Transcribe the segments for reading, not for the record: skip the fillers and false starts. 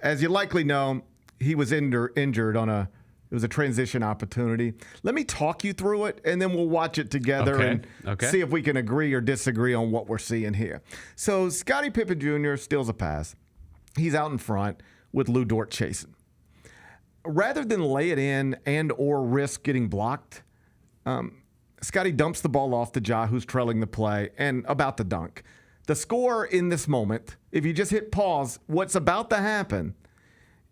as you likely know, he was injured on it was a transition opportunity. Let me talk you through it, and then we'll watch it together and see if we can agree or disagree on what we're seeing here. So Scottie Pippen Jr. steals a pass. He's out in front with Lu Dort chasing. Rather than lay it in and or risk getting blocked, Scottie dumps the ball off to Ja, who's trailing the play, and about to dunk. The score in this moment, if you just hit pause, what's about to happen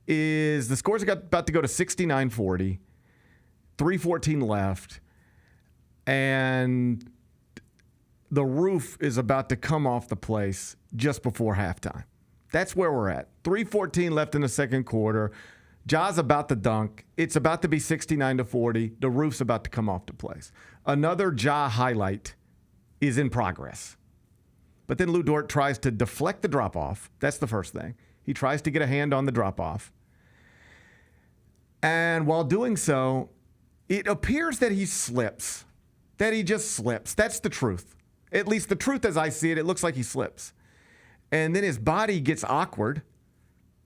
is the score's about to go to 69-40, 3:14 left, and the roof is about to come off the place just before halftime. That's where we're at. 3:14 left in the second quarter. Ja's about to dunk. It's about to be 69-40. The roof's about to come off the place. Another Ja highlight is in progress. But then Lu Dort tries to deflect the drop-off. That's the first thing. He tries to get a hand on the drop-off. And while doing so, it appears that he slips, that he just slips. That's the truth. At least the truth as I see it, it looks like he slips. And then his body gets awkward,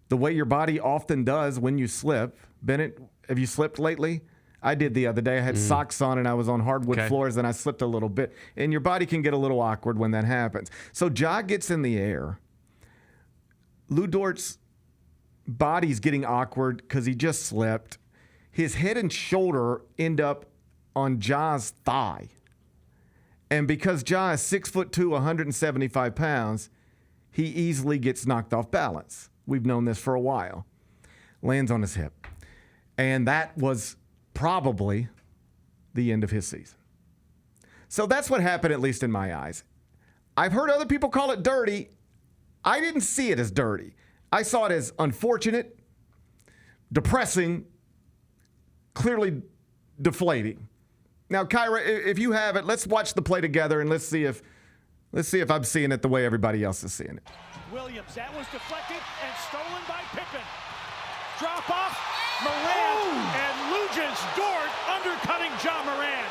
the way your body often does when you slip. Bennett, have you slipped lately? I did the other day. I had socks on and I was on hardwood floors and I slipped a little bit. And your body can get a little awkward when that happens. So Ja gets in the air. Lu Dort's body's getting awkward because he just slipped. His head and shoulder end up on Ja's thigh. And because Ja is 6'2", 175 pounds, he easily gets knocked off balance. We've known this for a while. Lands on his hip. And that was probably the end of his season. So that's what happened, at least in my eyes. I've heard other people call it dirty. I didn't see it as dirty. I saw it as unfortunate, depressing, clearly deflating. Now, Kyra, if you have it, let's watch the play together and let's see if I'm seeing it the way everybody else is seeing it. Williams, that was deflected and stolen by Pippen. Drop off, Morant, and Lu Dort undercutting Ja Morant.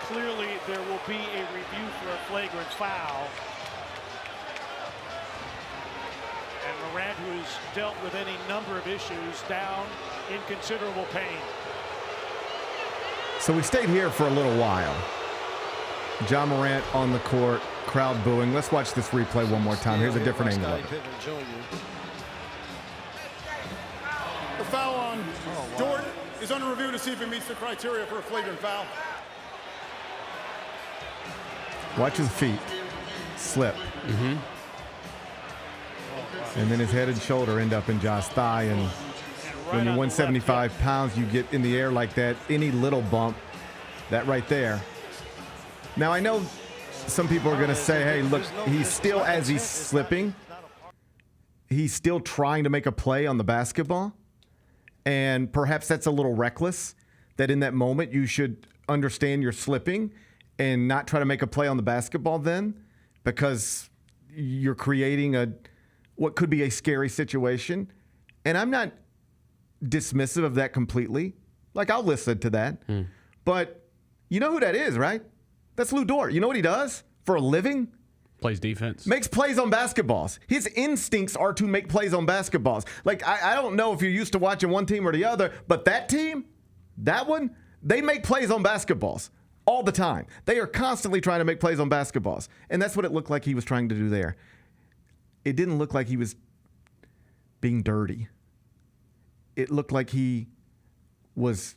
Clearly, there will be a review for a flagrant foul. And Morant, who has dealt with any number of issues, down in considerable pain. So we stayed here for a little while. Ja Morant on the court, crowd booing. Let's watch this replay one more time. Here's a different angle of it. The foul on Dort is under review to see if it meets the criteria for a flagrant foul. Watch his feet slip. And then his head and shoulder end up in Ja's thigh. And when you're 175 pounds, you get in the air like that, any little bump, that right there. Now, I know some people are going to say, hey, look, he's still, as he's slipping, he's still trying to make a play on the basketball. And perhaps that's a little reckless, that in that moment you should understand you're slipping and not try to make a play on the basketball then, because you're creating what could be a scary situation. And I'm not dismissive of that completely. Like, I'll listen to that. But you know who that is, right? That's Lu Dort. You know what he does for a living? Plays defense. Makes plays on basketballs. His instincts are to make plays on basketballs. Like, I don't know if you're used to watching one team or the other, but that team, that one, they make plays on basketballs all the time. They are constantly trying to make plays on basketballs. And that's what it looked like he was trying to do there. It didn't look like he was being dirty. It looked like he was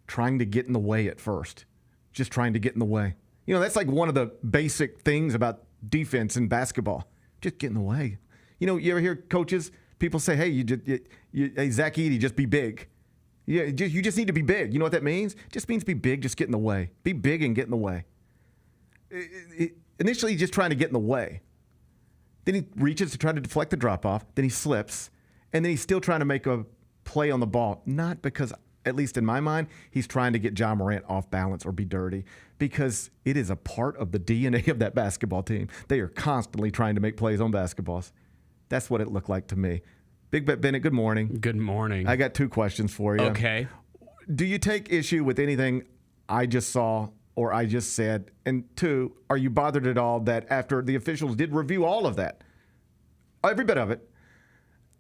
trying to get in the way at first. Just trying to get in the way. You know, that's like one of the basic things about defense in basketball. Just get in the way. You know, you ever hear coaches, people say, hey, hey, Zach Edey, just be big. Yeah, you just need to be big. You know what that means? It just means be big, just get in the way. Be big and get in the way. Initially, just trying to get in the way. Then he reaches to try to deflect the drop-off. Then he slips. And then he's still trying to make a play on the ball. Not because, at least in my mind, he's trying to get Ja Morant off balance or be dirty. Because it is a part of the DNA of that basketball team. They are constantly trying to make plays on basketballs. That's what it looked like to me. Big Bet Bennett, good morning. Good morning. I got 2 questions for you. Okay. Do you take issue with anything I just saw or I just said? And 2, are you bothered at all that after the officials did review all of that, every bit of it,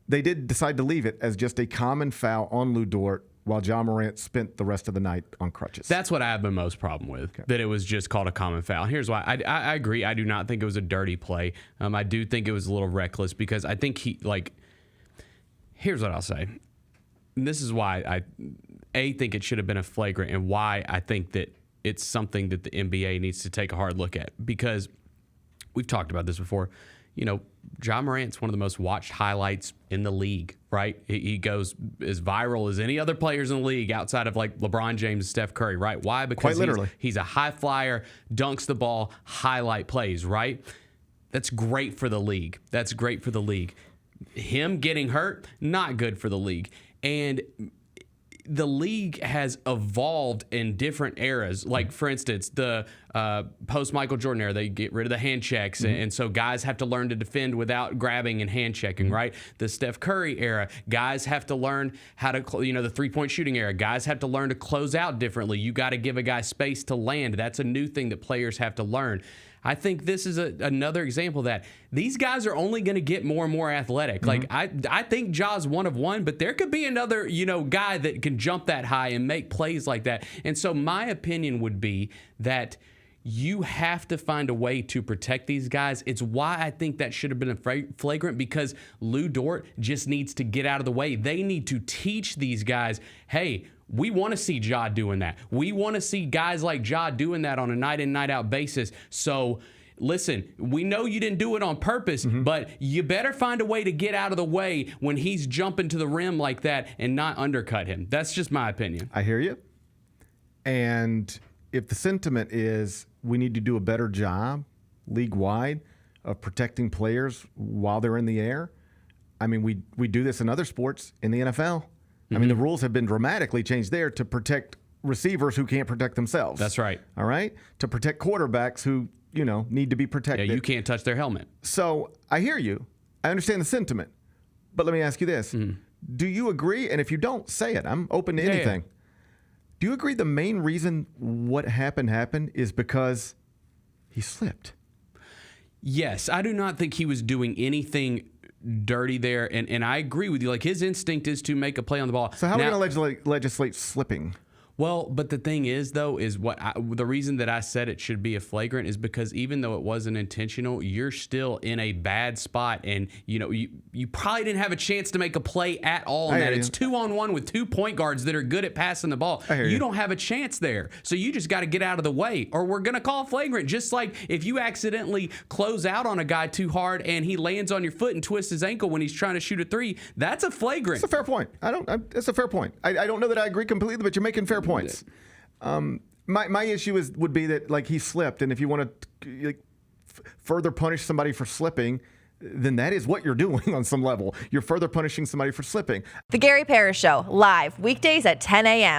they did decide to leave it as just a common foul on Lu Dort while Ja Morant spent the rest of the night on crutches? That's what I have the most problem with, that it was just called a common foul. Here's why. I agree. I do not think it was a dirty play. I do think it was a little reckless because I think here's what I'll say. And this is why I think it should have been a flagrant, and why I think that it's something that the NBA needs to take a hard look at, because we've talked about this before. Ja Morant's one of the most watched highlights in the league, right? He goes as viral as any other players in the league outside of like LeBron James and Steph Curry, right? Why? Because quite literally, he's a high flyer, dunks the ball, highlight plays, right? That's great for the league. That's great for the league. Him getting hurt, not good for the league. And the league has evolved in different eras. Like, for instance, the post-Michael Jordan era, they get rid of the hand checks, and so guys have to learn to defend without grabbing and hand checking, right? The Steph Curry era, guys have to learn how to, the three-point shooting era, guys have to learn to close out differently. You got to give a guy space to land. That's a new thing that players have to learn. I think this is another example of that these guys are only going to get more and more athletic. Like, I think Ja's one of one, but there could be another, guy that can jump that high and make plays like that. And so my opinion would be that you have to find a way to protect these guys. It's why I think that should have been a flagrant, because Lu Dort just needs to get out of the way. They need to teach these guys, hey, we want to see Ja doing that. We want to see guys like Ja doing that on a night-in, night-out basis. So, listen, we know you didn't do it on purpose, but you better find a way to get out of the way when he's jumping to the rim like that and not undercut him. That's just my opinion. I hear you. And if the sentiment is we need to do a better job league-wide of protecting players while they're in the air, I mean, we do this in other sports in the NFL. I mean, the rules have been dramatically changed there to protect receivers who can't protect themselves. That's right. All right? To protect quarterbacks who, need to be protected. Yeah, you can't touch their helmet. So I hear you. I understand the sentiment. But let me ask you this. Do you agree? And if you don't, say it. I'm open to anything. Yeah. Do you agree the main reason what happened is because he slipped? Yes. I do not think he was doing anything dirty there, and I agree with you. Like, his instinct is to make a play on the ball. So how are we going to legislate slipping? Well, but the thing is, though, is the reason that I said it should be a flagrant is because even though it wasn't intentional, you're still in a bad spot, and you probably didn't have a chance to make a play at all. And that it's 2-on-1 with 2 point guards that are good at passing the ball. You don't have a chance there, so you just got to get out of the way, or we're gonna call flagrant. Just like if you accidentally close out on a guy too hard and he lands on your foot and twists his ankle when he's trying to shoot a three, that's a flagrant. That's a fair point. That's a fair point. I don't know that I agree completely, but you're making fair points. My issue would be that, like, he slipped, and if you want to further punish somebody for slipping, then that is what you're doing on some level. You're further punishing somebody for slipping. The Gary Parrish Show, live weekdays at 10 a.m.